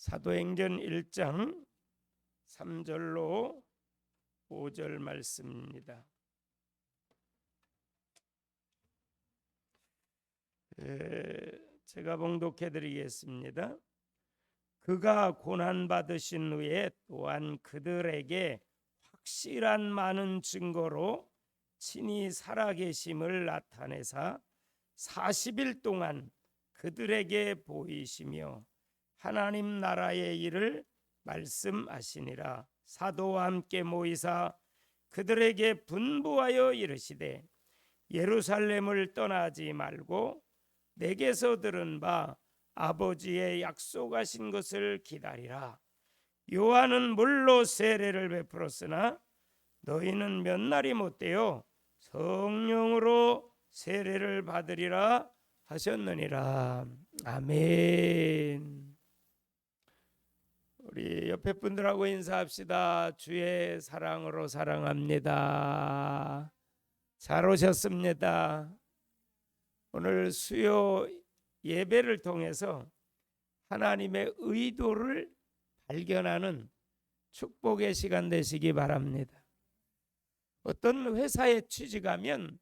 사도행전 1장 3절로 5절 말씀입니다. 제가 봉독해 드리겠습니다. 그가 고난 받으신 후에 또한 그들에게 확실한 많은 증거로 친히 살아계심을 나타내사 40일 동안 그들에게 보이시며 하나님 나라의 일을 말씀하시니라. 사도와 함께 모이사 그들에게 분부하여 이르시되 예루살렘을 떠나지 말고 내게서 들은 바 아버지의 약속하신 것을 기다리라. 요한은 물로 세례를 베풀었으나 너희는 몇 날이 못되어 성령으로 세례를 받으리라 하셨느니라. 아멘. 우리 옆에 분들하고 인사합시다. 주의 사랑으로 사랑합니다. 잘 오셨습니다. 오늘 수요 예배를 통해서 하나님의 의도를 발견하는 축복의 시간 되시기 바랍니다. 어떤 회사에 취직하면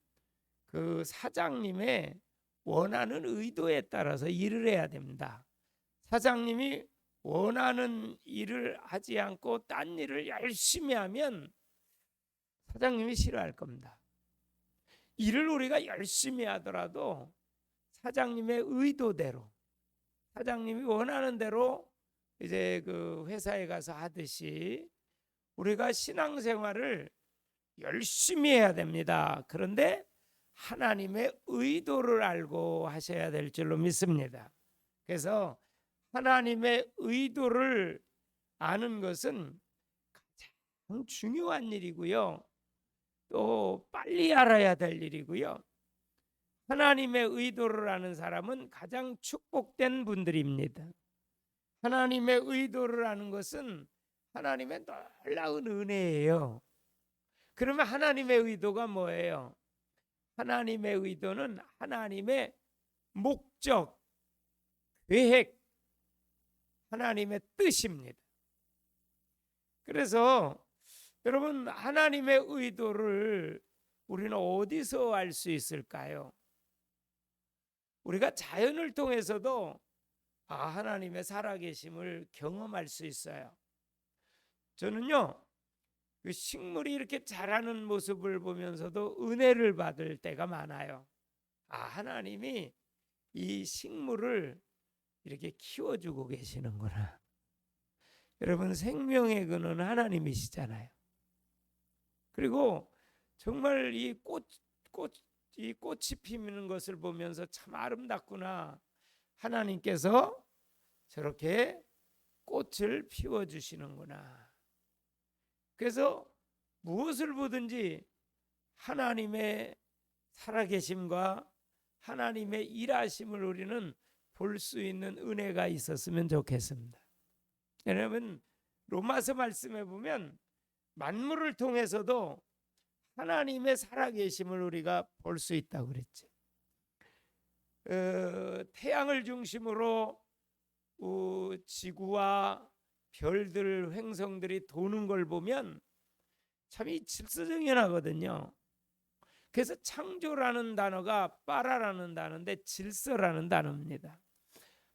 그 사장님의 원하는 의도에 따라서 일을 해야 됩니다. 사장님이 원하는 일을 하지 않고 딴 일을 열심히 하면 사장님이 싫어할 겁니다. 일을 우리가 열심히 하더라도 사장님의 의도대로, 사장님이 원하는 대로 이제 그 회사에 가서 하듯이 우리가 신앙생활을 열심히 해야 됩니다. 그런데 하나님의 의도를 알고 하셔야 될 줄로 믿습니다. 그래서 하나님의 의도를 아는 것은 가장 중요한 일이고요. 또 빨리 알아야 될 일이고요. 하나님의 의도를 아는 사람은 가장 축복된 분들입니다. 하나님의 의도를 아는 것은 하나님의 놀라운 은혜예요. 그러면 하나님의 의도가 뭐예요? 하나님의 의도는 하나님의 목적, 계획, 하나님의 뜻입니다. 그래서 여러분, 하나님의 의도를 우리는 어디서 알 수 있을까요? 우리가 자연을 통해서도 하나님의 살아계심을 경험할 수 있어요. 저는요, 그 식물이 이렇게 자라는 모습을 보면서도 은혜를 받을 때가 많아요. 하나님이 이 식물을 이렇게 키워주고 계시는구나. 여러분, 생명의 근원 하나님이시잖아요. 그리고 정말 이 꽃이 피는 것을 보면서 참 아름답구나. 하나님께서 저렇게 꽃을 피워주시는구나. 그래서 무엇을 보든지 하나님의 살아계심과 하나님의 일하심을 우리는 볼 수 있는 은혜가 있었으면 좋겠습니다. 여러분, 로마서 말씀에 보면 만물을 통해서도 하나님의 살아계심을 우리가 볼 수 있다고 그랬죠. 태양을 중심으로 지구와 별들, 행성들이 도는 걸 보면 참 질서정연하거든요. 그래서 창조라는 단어가 빠라라는 단어인데 질서라는 단어입니다.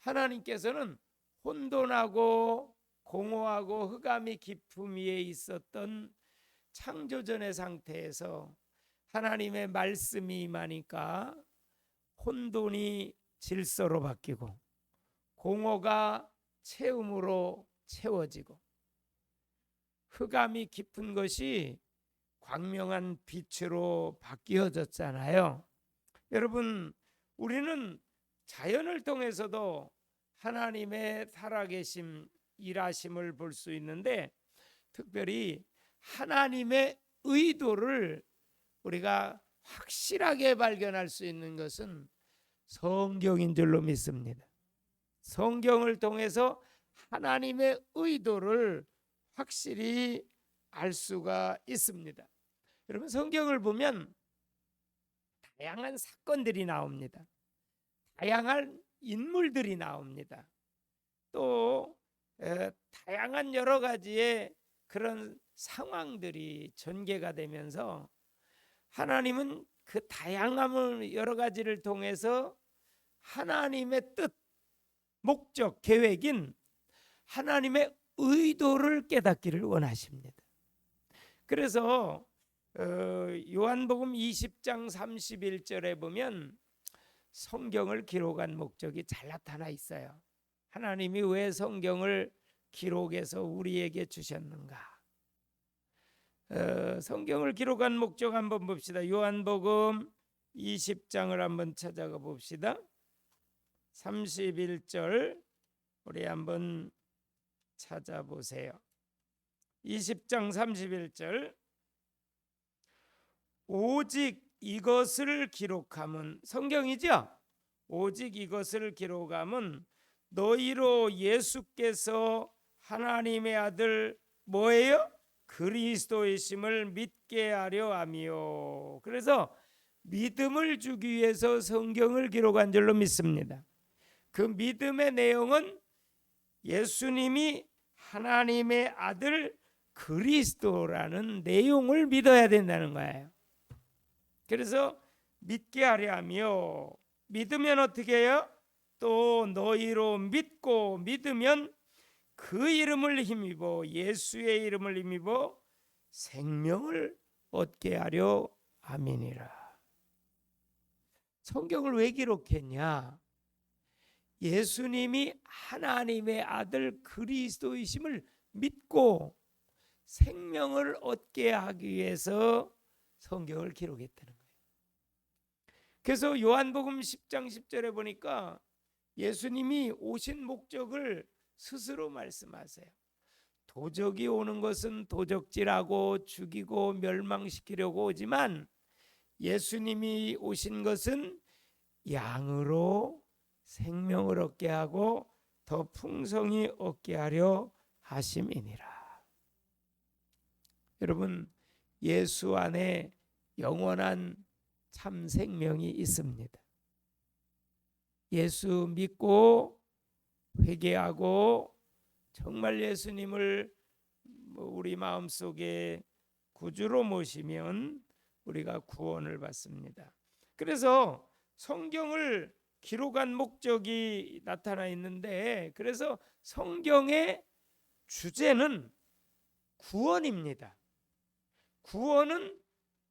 하나님께서는 혼돈하고 공허하고 흑암이 깊음 위에 있었던 창조전의 상태에서 하나님의 말씀이 임하니까 혼돈이 질서로 바뀌고 공허가 채움으로 채워지고 흑암이 깊은 것이 광명한 빛으로 바뀌어졌잖아요. 여러분, 우리는 자연을 통해서도 하나님의 살아계심, 일하심을 볼 수 있는데 특별히 하나님의 의도를 우리가 확실하게 발견할 수 있는 것은 성경인 줄로 믿습니다. 성경을 통해서 하나님의 의도를 확실히 알 수가 있습니다. 여러분, 성경을 보면 다양한 사건들이 나옵니다. 다양한 인물들이 나옵니다. 또 다양한 여러 가지의 그런 상황들이 전개가 되면서 하나님은 그 다양함을 여러 가지를 통해서 하나님의 뜻, 목적, 계획인 하나님의 의도를 깨닫기를 원하십니다. 그래서 요한복음 20장 31절에 보면 성경을 기록한 목적이 잘 나타나 있어요. 하나님이 왜 성경을 기록해서 우리에게 주셨는가? 성경을 기록한 목적 한번 봅시다. 요한복음 20장을 한번 찾아가 봅시다. 31절 우리 한번 찾아보세요. 20장 31절 오직 이것을 기록함은 성경이죠. 오직 이것을 기록함은 너희로 예수께서 하나님의 아들 뭐예요? 그리스도이심을 믿게 하려 함이요. 그래서 믿음을 주기 위해서 성경을 기록한 줄로 믿습니다. 그 믿음의 내용은 예수님이 하나님의 아들 그리스도라는 내용을 믿어야 된다는 거예요. 그래서 믿게 하려 하며 믿으면 어떻게 해요? 또 너희로 믿고 믿으면 그 이름을 힘입어 예수의 이름을 힘입어 생명을 얻게 하려 함이니라. 성경을 왜 기록했냐? 예수님이 하나님의 아들 그리스도이심을 믿고 생명을 얻게 하기 위해서 성경을 기록했다는 거예요. 그래서 요한복음 10장 10절에 보니까 예수님이 오신 목적을 스스로 말씀하세요. 도적이 오는 것은 도적질하고 죽이고 멸망시키려고 오지만 예수님이 오신 것은 양으로 생명을 얻게 하고 더 풍성히 얻게 하려 하심이니라. 여러분, 예수 안에 영원한 참 생명이 있습니다. 예수 믿고 회개하고 정말 예수님을 우리 마음속에 구주로 모시면 우리가 구원을 받습니다. 그래서 성경을 기록한 목적이 나타나 있는데, 그래서 성경의 주제는 구원입니다. 구원은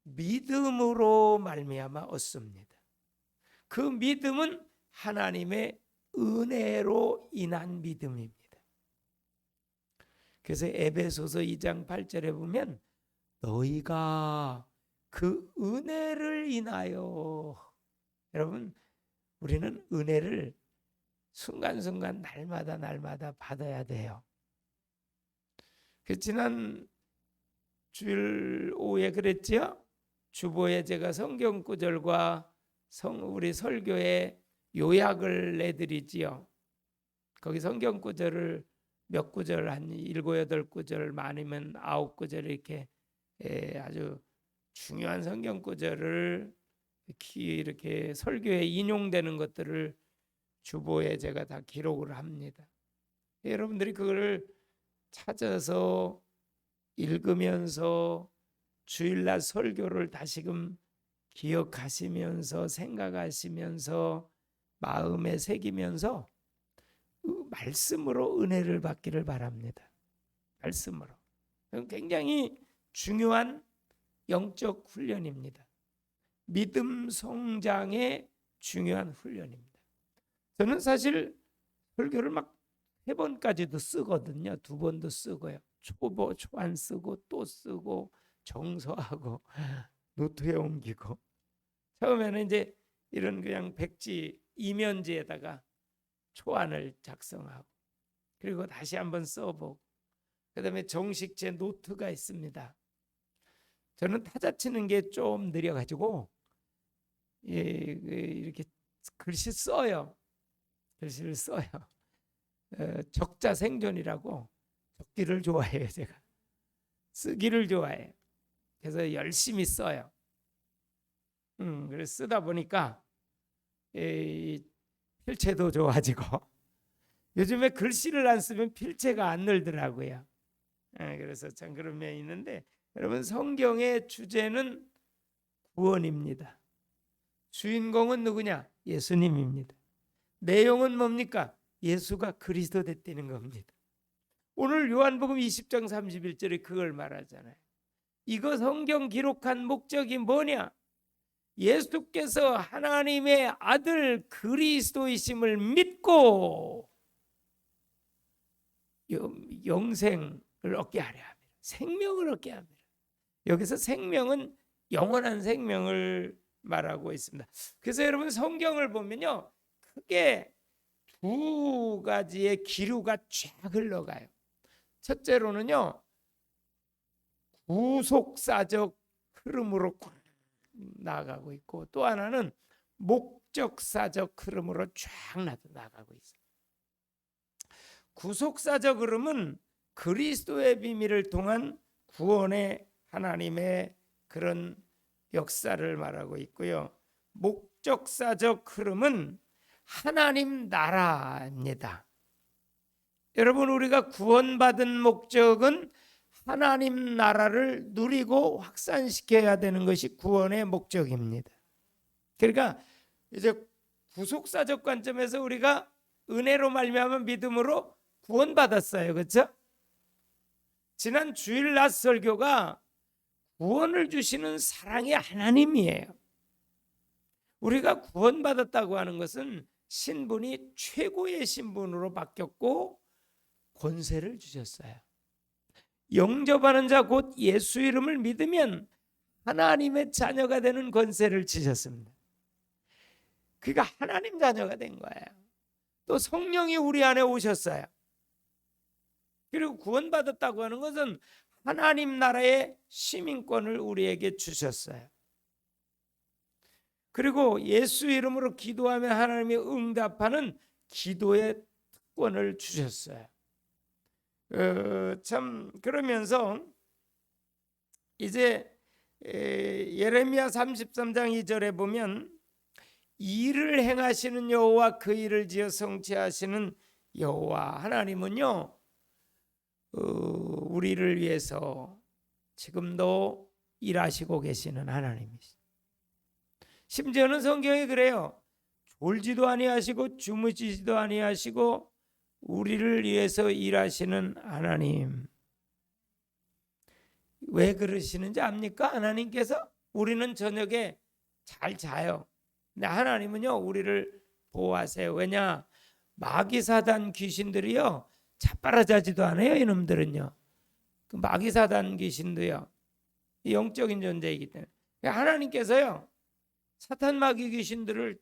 믿음으로 말미암아 얻습니다. 그 믿음은 하나님의 은혜로 인한 믿음입니다. 그래서 에베소서 2장 8절에 보면 너희가 그 은혜를 인하여, 여러분 우리는 은혜를 순간순간 날마다 받아야 돼요. 지난 주일 오후에 그랬죠? 주보에 제가 성경 구절과 우리 설교에 요약을 내드리지요. 거기 성경 구절을 몇 구절, 한 7, 8구절, 많으면 9구절 이렇게 아주 중요한 성경 구절을 이렇게 설교에 인용되는 것들을 주보에 제가 다 기록을 합니다. 여러분들이 그거를 찾아서 읽으면서 주일날 설교를 다시금 기억하시면서 생각하시면서 마음에 새기면서 말씀으로 은혜를 받기를 바랍니다. 말씀으로. 굉장히 중요한 영적 훈련입니다. 믿음 성장의 중요한 훈련입니다. 저는 사실 설교를 막 3번까지도 쓰거든요. 2번도 쓰고요. 초안 쓰고 또 쓰고 정서하고 노트에 옮기고, 처음에는 이제 이런 그냥 백지 이면지에다가 초안을 작성하고, 그리고 다시 한번 써보고, 그다음에 정식 제 노트가 있습니다. 저는 타자 치는 게 좀 느려가지고 이렇게 글씨 써요. 글씨를 써요. 적자 생존이라고 적기를 좋아해요. 제가 쓰기를 좋아해요. 그래서 열심히 써요. 그래서 쓰다 보니까 필체도 좋아지고 요즘에 글씨를 안 쓰면 필체가 안 늘더라고요. 그래서 참 그런 면이 있는데, 여러분 성경의 주제는 구원입니다. 주인공은 누구냐? 예수님입니다. 내용은 뭡니까? 예수가 그리스도 됐다는 겁니다. 오늘 요한복음 20장 31절에 그걸 말하잖아요. 이거 성경 기록한 목적이 뭐냐? 예수께서 하나님의 아들 그리스도이심을 믿고 영생을 얻게 하려 합니다. 생명을 얻게 합니다. 여기서 생명은 영원한 생명을 말하고 있습니다. 그래서 여러분 성경을 보면요, 크게 두 가지의 기류가 쫙 흘러가요. 첫째로는요, 구속사적 흐름으로 나아가고 있고, 또 하나는 목적사적 흐름으로 쫙 나아가고 있어요. 구속사적 흐름은 그리스도의 비밀을 통한 구원의 하나님의 그런 역사를 말하고 있고요. 목적사적 흐름은 하나님 나라입니다. 여러분, 우리가 구원받은 목적은 하나님 나라를 누리고 확산시켜야 되는 것이 구원의 목적입니다. 그러니까 이제 구속사적 관점에서 우리가 은혜로 말미암아 믿음으로 구원받았어요. 그렇죠? 지난 주일 낮 설교가 구원을 주시는 사랑의 하나님이에요. 우리가 구원받았다고 하는 것은 신분이 최고의 신분으로 바뀌었고 권세를 주셨어요. 영접하는 자 곧 예수 이름을 믿으면 하나님의 자녀가 되는 권세를 주셨습니다. 그러니까 하나님 자녀가 된 거예요. 또 성령이 우리 안에 오셨어요. 그리고 구원받았다고 하는 것은 하나님 나라의 시민권을 우리에게 주셨어요. 그리고 예수 이름으로 기도하면 하나님이 응답하는 기도의 특권을 주셨어요. 참 그러면서 이제 예레미야 33장 2절에 보면 일을 행하시는 여호와 그 일을 지어 성취하시는 여호와 하나님은요, 우리를 위해서 지금도 일하시고 계시는 하나님이시죠. 심지어는 성경이 그래요. 졸지도 아니하시고 주무시지도 아니하시고 우리를 위해서 일하시는 하나님. 왜 그러시는지 압니까? 하나님께서 우리는 저녁에 잘 자요. 근데 하나님은요, 우리를 보호하세요. 왜냐? 마귀 사단 귀신들이요, 자빠라자지도 않아요. 이놈들은요. 그 마귀 사단 귀신도요, 영적인 존재이기 때문에 하나님께서요, 사탄 마귀 귀신들을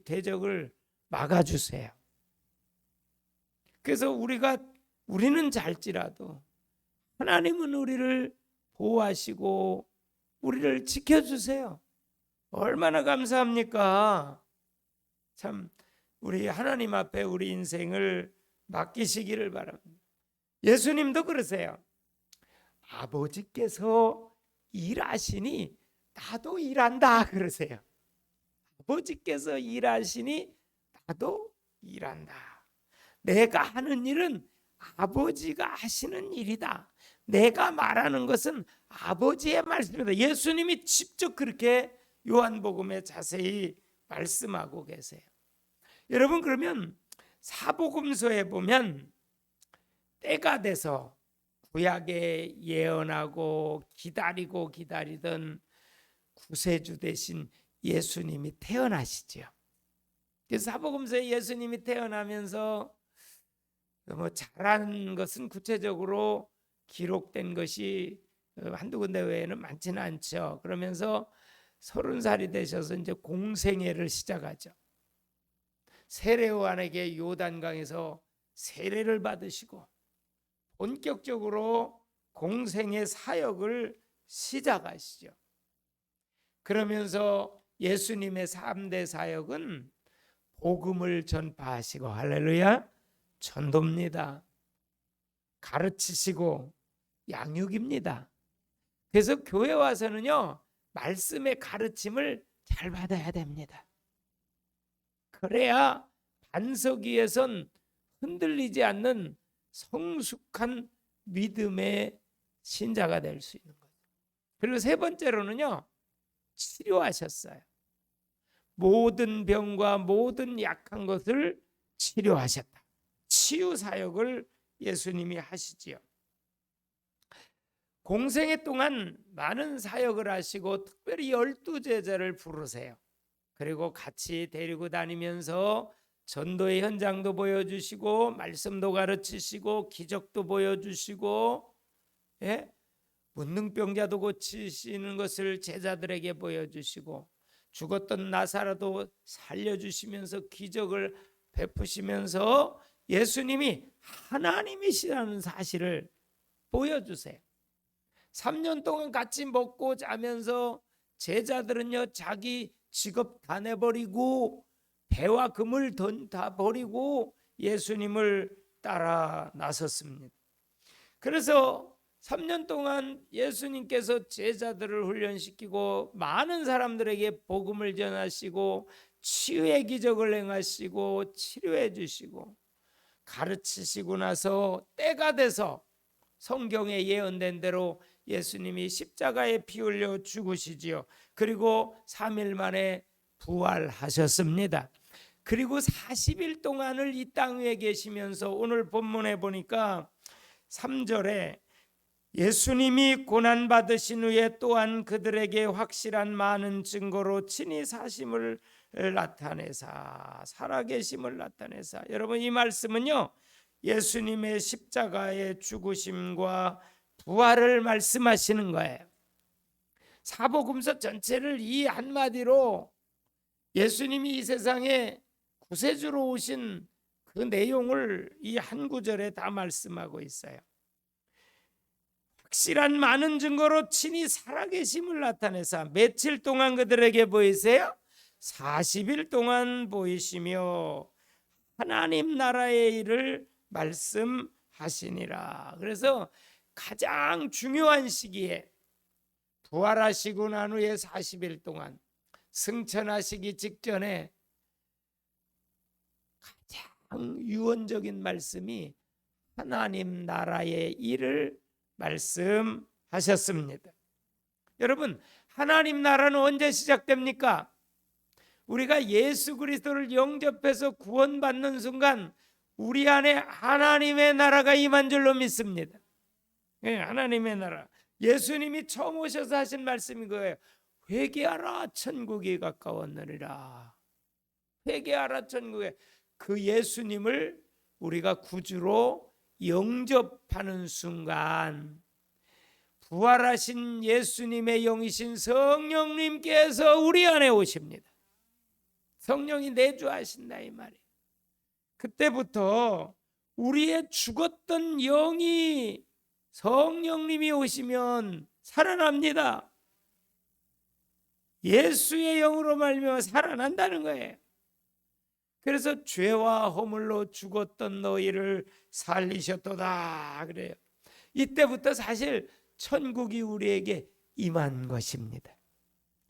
대적을 막아주세요. 그래서 우리는 잘지라도 하나님은 우리를 보호하시고 우리를 지켜주세요. 얼마나 감사합니까? 참 우리 하나님 앞에 우리 인생을 맡기시기를 바랍니다. 예수님도 그러세요. 아버지께서 일하시니 나도 일한다 그러세요. 아버지께서 일하시니 나도 일한다. 내가 하는 일은 아버지가 하시는 일이다. 내가 말하는 것은 아버지의 말씀이다. 예수님이 직접 그렇게 요한복음에 자세히 말씀하고 계세요. 여러분, 그러면 사복음서에 보면 때가 돼서 구약에 예언하고 기다리고 기다리던 구세주 대신 예수님이 태어나시죠. 그래서 사복음서에 예수님이 태어나면서 뭐 잘한 것은 구체적으로 기록된 것이 한두 군데 외에는 많지는 않죠. 그러면서 30살이 되셔서 이제 공생애를 시작하죠. 세례요한에게 요단강에서 세례를 받으시고 본격적으로 공생의 사역을 시작하시죠. 그러면서 예수님의 3대 사역은 복음을 전파하시고, 할렐루야, 전도입니다. 가르치시고 양육입니다. 그래서 교회 와서는요, 말씀의 가르침을 잘 받아야 됩니다. 그래야 반석 위에선 흔들리지 않는 성숙한 믿음의 신자가 될 수 있는 거죠. 그리고 세 번째로는요, 치료하셨어요. 모든 병과 모든 약한 것을 치료하셨다. 치유 사역을 예수님이 하시지요. 공생애 동안 많은 사역을 하시고 특별히 12제자를 부르세요. 그리고 같이 데리고 다니면서 전도의 현장도 보여주시고 말씀도 가르치시고 기적도 보여주시고, 예? 문둥병자도 고치시는 것을 제자들에게 보여주시고, 죽었던 나사로도 살려주시면서 기적을 베푸시면서 예수님이 하나님이시라는 사실을 보여주세요. 3년 동안 같이 먹고 자면서 제자들은요, 자기 직업 다 내버리고 배와 금을 다 버리고 예수님을 따라 나섰습니다. 그래서 3년 동안 예수님께서 제자들을 훈련시키고 많은 사람들에게 복음을 전하시고 치유의 기적을 행하시고 치료해 주시고 가르치시고 나서 때가 돼서 성경에 예언된 대로 예수님이 십자가에 피 흘려 죽으시지요. 그리고 3일 만에 부활하셨습니다. 그리고 40일 동안을 이 땅 위에 계시면서 오늘 본문에 보니까 3절에 예수님이 고난 받으신 후에 또한 그들에게 확실한 많은 증거로 친히 사심을 나타내사 살아계심을 나타내사. 여러분, 이 말씀은요, 예수님의 십자가의 죽으심과 부활을 말씀하시는 거예요. 사복음서 전체를 이 한마디로 예수님이 이 세상에 구세주로 오신 그 내용을 이 한 구절에 다 말씀하고 있어요. 확실한 많은 증거로 친히 살아계심을 나타내사 며칠 동안 그들에게 보이세요? 40일 동안 보이시며 하나님 나라의 일을 말씀하시니라. 그래서 가장 중요한 시기에 부활하시고 난 후에 40일 동안 승천하시기 직전에 가장 유언적인 말씀이 하나님 나라의 일을 말씀하셨습니다. 여러분, 하나님 나라는 언제 시작됩니까? 우리가 예수 그리스도를 영접해서 구원받는 순간 우리 안에 하나님의 나라가 임한 줄로 믿습니다. 네, 하나님의 나라. 예수님이 처음 오셔서 하신 말씀인 거예요. 회개하라, 천국이 가까웠느니라. 회개하라, 천국에. 그 예수님을 우리가 구주로 영접하는 순간 부활하신 예수님의 영이신 성령님께서 우리 안에 오십니다. 성령이 내주하신다 이 말이에요. 그때부터 우리의 죽었던 영이 성령님이 오시면 살아납니다. 예수의 영으로 말미암아 살아난다는 거예요. 그래서 죄와 허물로 죽었던 너희를 살리셨도다 그래요. 이때부터 사실 천국이 우리에게 임한 것입니다.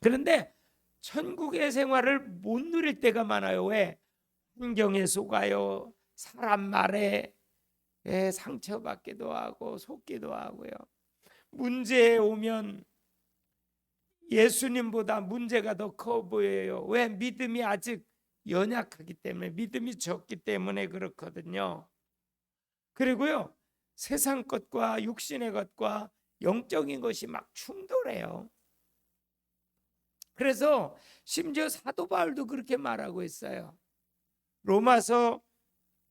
그런데 천국의 생활을 못 누릴 때가 많아요. 왜? 환경에 속아요. 사람 말에 상처받기도 하고 속기도 하고요. 문제에 오면 예수님보다 문제가 더 커 보여요. 왜? 믿음이 아직 연약하기 때문에, 믿음이 적기 때문에 그렇거든요. 그리고요, 세상 것과 육신의 것과 영적인 것이 막 충돌해요. 그래서 심지어 사도 바울도 그렇게 말하고 있어요. 로마서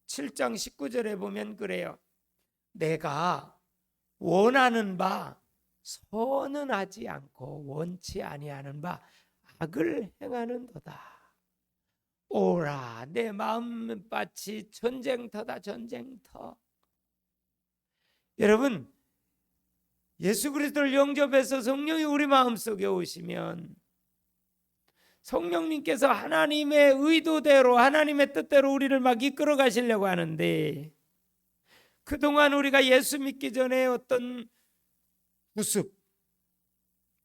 7장 19절에 보면 그래요. 내가 원하는 바 선은 하지 않고 원치 아니하는 바 악을 행하는도다. 오라, 내 마음밭이 전쟁터다, 전쟁터. 여러분, 예수 그리스도를 영접해서 성령이 우리 마음속에 오시면 성령님께서 하나님의 의도대로, 하나님의 뜻대로 우리를 막 이끌어 가시려고 하는데, 그동안 우리가 예수 믿기 전에 어떤 구습,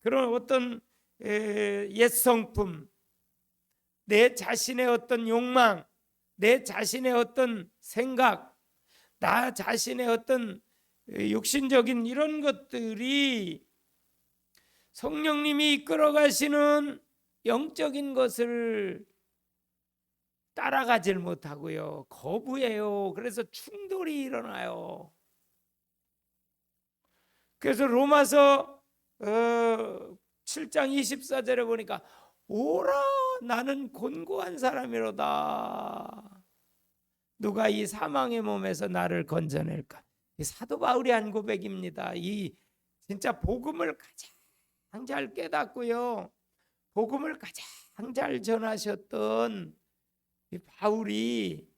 그런 어떤 옛 성품, 내 자신의 어떤 욕망, 내 자신의 어떤 생각, 나 자신의 어떤 육신적인 이런 것들이 성령님이 이끌어 가시는 영적인 것을 따라가질 못하고요. 거부해요. 그래서 충돌이 일어나요. 그래서 로마서 7장 24절에 보니까 오라 나는 곤고한 사람이로다. 누가 이 사망의 몸에서 나를 건져낼까? 이 사도 바울이 한 고백입니다. 이 진짜 복음을 가장 잘 깨닫고요. 복음을 가장 잘 전하셨던 이 바울이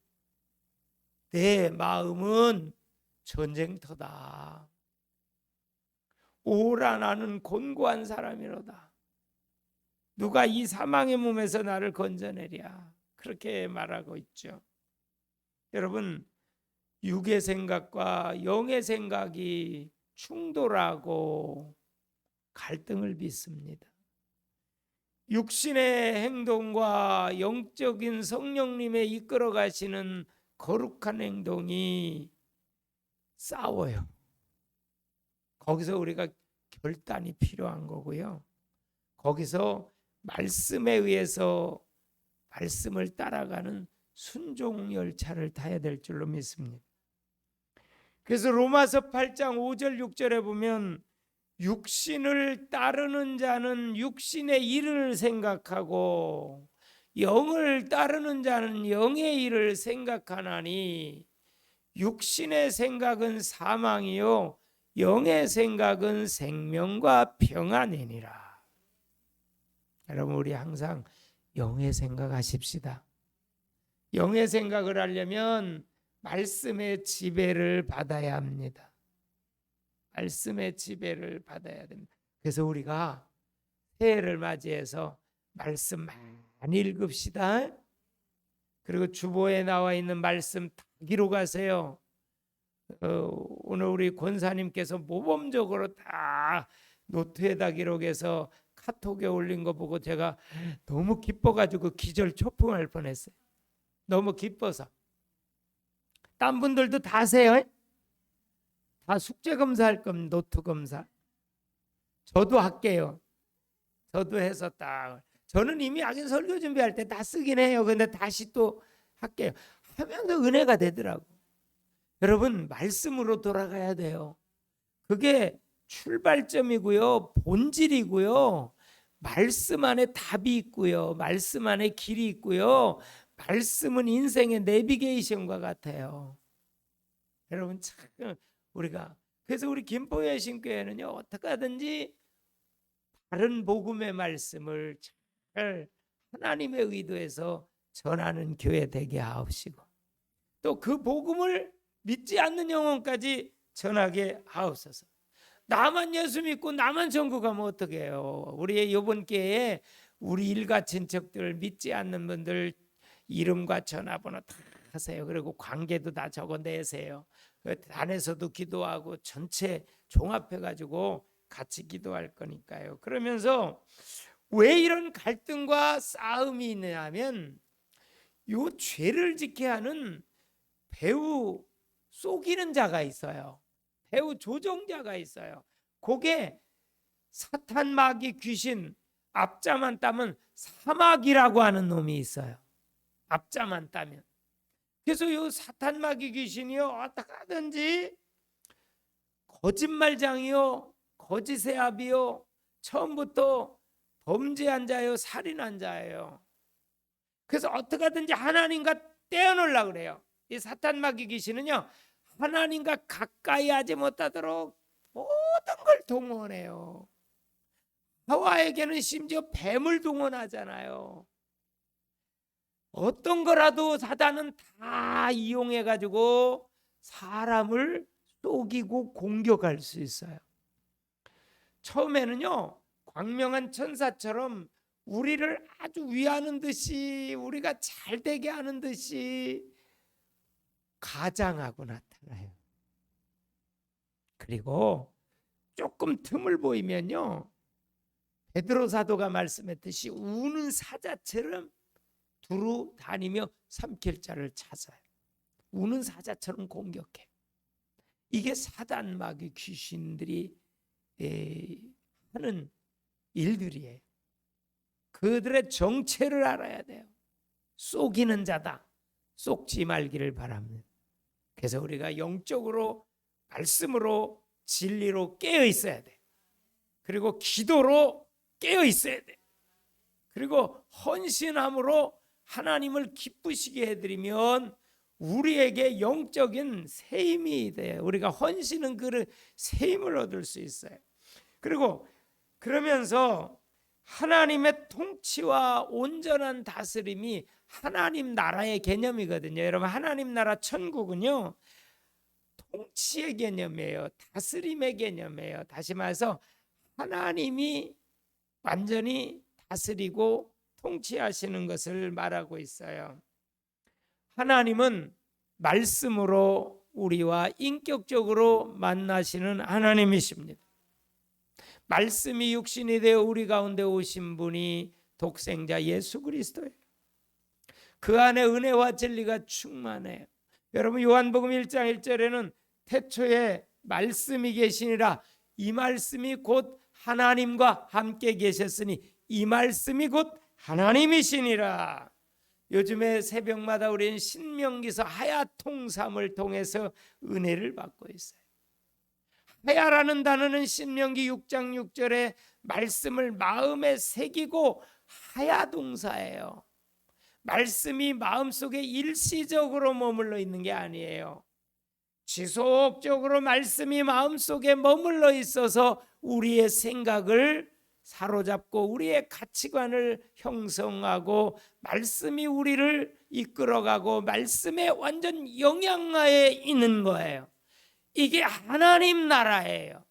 내 마음은 전쟁터다. 오라 나는 곤고한 사람이로다. 누가 이 사망의 몸에서 나를 건져내랴. 그렇게 말하고 있죠. 여러분, 육의 생각과 영의 생각이 충돌하고 갈등을 빚습니다. 육신의 행동과 영적인 성령님의 이끌어 가시는 거룩한 행동이 싸워요. 거기서 우리가 결단이 필요한 거고요. 거기서 말씀에 의해서 말씀을 따라가는 순종 열차를 타야 될 줄로 믿습니다. 그래서 로마서 8장 5절 6절에 보면 육신을 따르는 자는 육신의 일을 생각하고 영을 따르는 자는 영의 일을 생각하나니 육신의 생각은 사망이요 영의 생각은 생명과 평안이니라. 여러분, 우리 항상 영의 생각하십시다. 영의 생각을 하려면 말씀의 지배를 받아야 합니다. 말씀의 지배를 받아야 됩니다. 그래서 우리가 새해를 맞이해서 말씀 많이 읽읍시다. 그리고 주보에 나와 있는 말씀 다 기록하세요. 오늘 우리 권사님께서 모범적으로 다 노트에다 기록해서 카톡에 올린 거 보고 제가 너무 기뻐가지고 기절 초풍할 뻔했어요. 너무 기뻐서. 딴 분들도 다 하세요. 다 숙제 검사할 겁니다. 노트 검사. 저도 할게요. 저도 해서 딱. 저는 이미 악인 설교 준비할 때 다 쓰긴 해요. 근데 다시 또 할게요. 하면서 은혜가 되더라고. 여러분, 말씀으로 돌아가야 돼요. 그게 출발점이고요. 본질이고요. 말씀 안에 답이 있고요. 말씀 안에 길이 있고요. 말씀은 인생의 내비게이션과 같아요. 여러분, 참 우리가 그래서 우리 김포의 신교회는요, 어떻게 하든지 다른 복음의 말씀을 잘 하나님의 의도에서 전하는 교회 되게 하옵시고 또 그 복음을 믿지 않는 영혼까지 전하게 하옵소서. 나만 예수 믿고 나만 천국 가면 어떻게 해요? 우리의 이번 기회에 우리 일가 친척들 믿지 않는 분들 이름과 전화번호 다 하세요. 그리고 관계도 다 적어내세요. 단에서도 기도하고 전체 종합해가지고 같이 기도할 거니까요. 그러면서 왜 이런 갈등과 싸움이 있느냐면 요 죄를 지게 하는 배후 속이는 자가 있어요. 배후 조종자가 있어요. 그게 사탄, 마귀, 귀신, 앞자만 따면 사마귀라고 하는 놈이 있어요. 앞자만 따면. 그래서 요 사탄, 마귀, 귀신이요 어떻게 하든지 거짓말장이요 거짓의 압이요 처음부터 범죄한 자요 살인한 자예요. 그래서 어떻게 하든지 하나님과 떼어놓으려고 그래요. 이 사탄, 마귀, 귀신은요 하나님과 가까이 하지 못하도록 모든 걸 동원해요. 하와에게는 심지어 뱀을 동원하잖아요. 어떤 거라도 사단은 다 이용해 가지고 사람을 속이고 공격할 수 있어요. 처음에는요 광명한 천사처럼 우리를 아주 위하는 듯이 우리가 잘 되게 하는 듯이 가장하고 나타나요. 그리고 조금 틈을 보이면요 베드로 사도가 말씀했듯이 우는 사자처럼 두루 다니며 삼킬 자를 찾아요. 우는 사자처럼 공격해. 이게 사단 마귀 귀신들이 하는 일들이에요. 그들의 정체를 알아야 돼요. 속이는 자다. 속지 말기를 바랍니다. 그래서 우리가 영적으로 말씀으로 진리로 깨어 있어야 돼. 그리고 기도로 깨어 있어야 돼. 그리고 헌신함으로 하나님을 기쁘시게 해드리면 우리에게 영적인 새 힘이 돼요. 우리가 헌신은 그 새 힘을 얻을 수 있어요. 그리고 그러면서 하나님의 통치와 온전한 다스림이 하나님 나라의 개념이거든요. 여러분, 하나님 나라 천국은요, 통치의 개념이에요. 다스림의 개념이에요. 다시 말해서 하나님이 완전히 다스리고 통치하시는 것을 말하고 있어요. 하나님은 말씀으로 우리와 인격적으로 만나시는 하나님이십니다. 말씀이 육신이 되어 우리 가운데 오신 분이 독생자 예수 그리스도예요. 그 안에 은혜와 진리가 충만해요. 여러분, 요한복음 1장 1절에는 태초에 말씀이 계시니라, 이 말씀이 곧 하나님과 함께 계셨으니 이 말씀이 곧 하나님이시니라. 요즘에 새벽마다 우리는 신명기서 하야 통삼을 통해서 은혜를 받고 있어요. 하야라는 단어는 신명기 6장 6절에 말씀을 마음에 새기고 하야 동사예요. 말씀이 마음속에 일시적으로 머물러 있는 게 아니에요. 지속적으로 말씀이 마음속에 머물러 있어서 우리의 생각을 사로잡고 우리의 가치관을 형성하고 말씀이 우리를 이끌어가고 말씀의 완전 영향하에 있는 거예요. 이게 하나님 나라예요.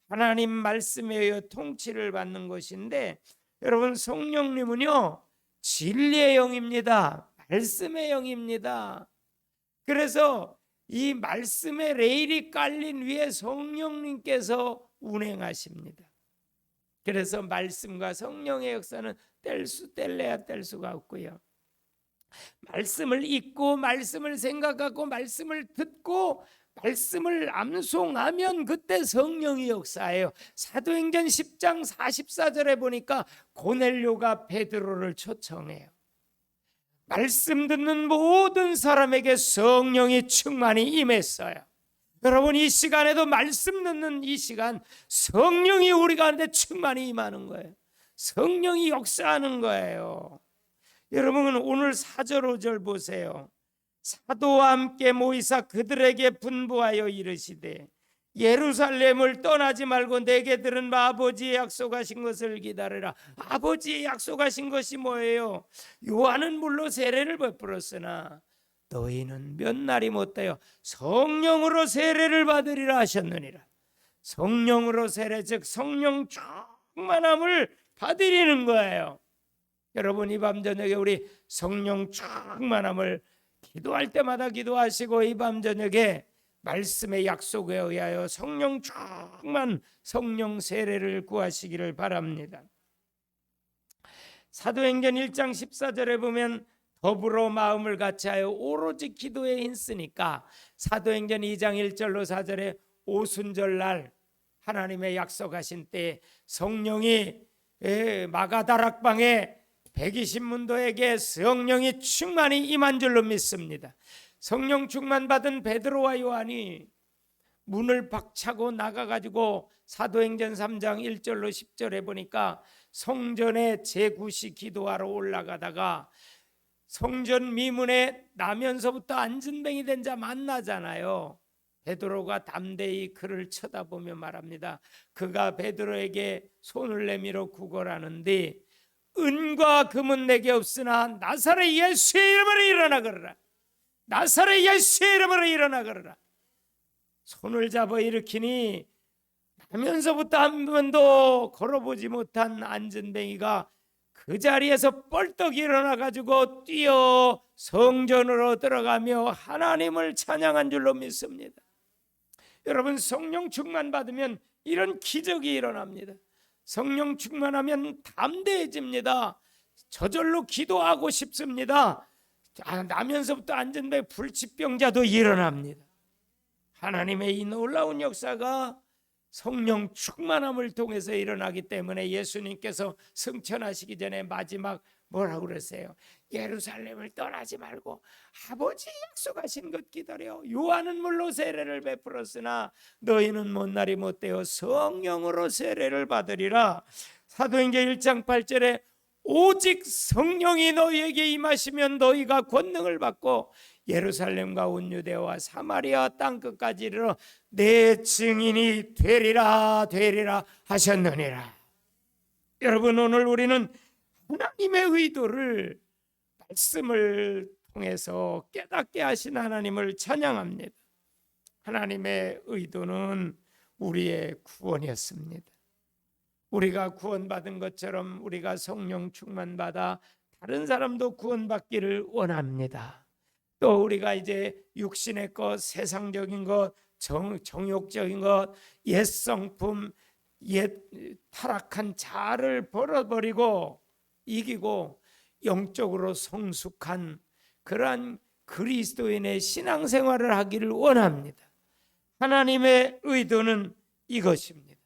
하나님 말씀에 의해 통치를 받는 것인데, 여러분, 성령님은요 진리의 영입니다. 말씀의 영입니다. 그래서 이 말씀의 레일이 깔린 위에 성령님께서 운행하십니다. 그래서 말씀과 성령의 역사는 뗄래야 뗄 수가 없고요. 말씀을 읽고 말씀을 생각하고 말씀을 듣고 말씀을 암송하면 그때 성령이 역사해요. 사도행전 10장 44절에 보니까 고넬료가 베드로를 초청해요. 말씀 듣는 모든 사람에게 성령이 충만히 임했어요. 여러분, 이 시간에도 말씀 듣는 이 시간 성령이 우리 가운데 충만히 임하는 거예요. 성령이 역사하는 거예요. 여러분, 오늘 4절 5절 보세요. 사도와 함께 모이사 그들에게 분부하여 이르시되 예루살렘을 떠나지 말고 내게 들은 아버지의 약속하신 것을 기다리라. 아버지의 약속하신 것이 뭐예요? 요한은 물로 세례를 베풀었으나 너희는 몇 날이 못되어 성령으로 세례를 받으리라 하셨느니라. 성령으로 세례, 즉 성령 충만함을 받으리는 거예요. 여러분, 이 밤 저녁에 우리 성령 충만함을 기도할 때마다 기도하시고 이 밤 저녁에 말씀의 약속에 의하여 성령 충만, 성령 세례를 구하시기를 바랍니다. 사도행전 1장 14절에 보면 더불어 마음을 같이하여 오로지 기도에 힘쓰니까 사도행전 2장 1절로 4절에 오순절날 하나님의 약속하신 때 성령이 마가다락방에 120문도에게 성령이 충만히 임한 줄로 믿습니다. 성령 충만 받은 베드로와 요한이 문을 박차고 나가가지고 사도행전 3장 1절로 10절에 보니까 성전에 제9시 기도하러 올라가다가 성전 미문에 나면서부터 안진뱅이 된 자 만나잖아요. 베드로가 담대히 그를 쳐다보며 말합니다. 그가 베드로에게 손을 내밀어 구걸하는데 은과 금은 내게 없으나 나사렛 예수의 이름으로 일어나 걸으라. 나사렛 예수의 이름으로 일어나 걸으라. 손을 잡아 일으키니 나면서부터 한 번도 걸어보지 못한 안진뱅이가 그 자리에서 뻘떡 일어나 가지고 뛰어 성전으로 들어가며 하나님을 찬양한 줄로 믿습니다. 여러분, 성령 충만 받으면 이런 기적이 일어납니다. 성령 충만하면 담대해집니다. 저절로 기도하고 싶습니다. 나면서부터 안전대 불치병자도 일어납니다. 하나님의 이 놀라운 역사가 성령 충만함을 통해서 일어나기 때문에 예수님께서 승천하시기 전에 마지막 뭐라고 그랬어요? 예루살렘을 떠나지 말고 아버지 약속하신 것 기다려. 요한은 물로 세례를 베풀었으나 너희는 못 날이 못 되어 성령으로 세례를 받으리라. 사도행전 1장 8절에 오직 성령이 너희에게 임하시면 너희가 권능을 받고 예루살렘과 온 유대와 사마리아 땅끝까지 이르러 내 증인이 되리라 하셨느니라. 여러분, 오늘 우리는 하나님의 의도를 말씀을 통해서 깨닫게 하신 하나님을 찬양합니다. 하나님의 의도는 우리의 구원이었습니다. 우리가 구원받은 것처럼 우리가 성령 충만받아 다른 사람도 구원받기를 원합니다. 또 우리가 이제 육신의 것, 세상적인 것, 정욕적인 것, 옛 성품, 옛 타락한 자아를 버려버리고 이기고 영적으로 성숙한 그러한 그리스도인의 신앙생활을 하기를 원합니다. 하나님의 의도는 이것입니다.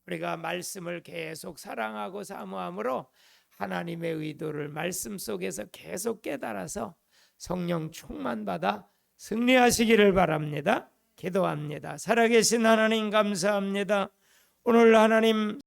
우리가 말씀을 계속 사랑하고 사모함으로 하나님의 의도를 말씀 속에서 계속 깨달아서 성령 충만받아 승리하시기를 바랍니다. 기도합니다. 살아계신 하나님 감사합니다. 오늘 하나님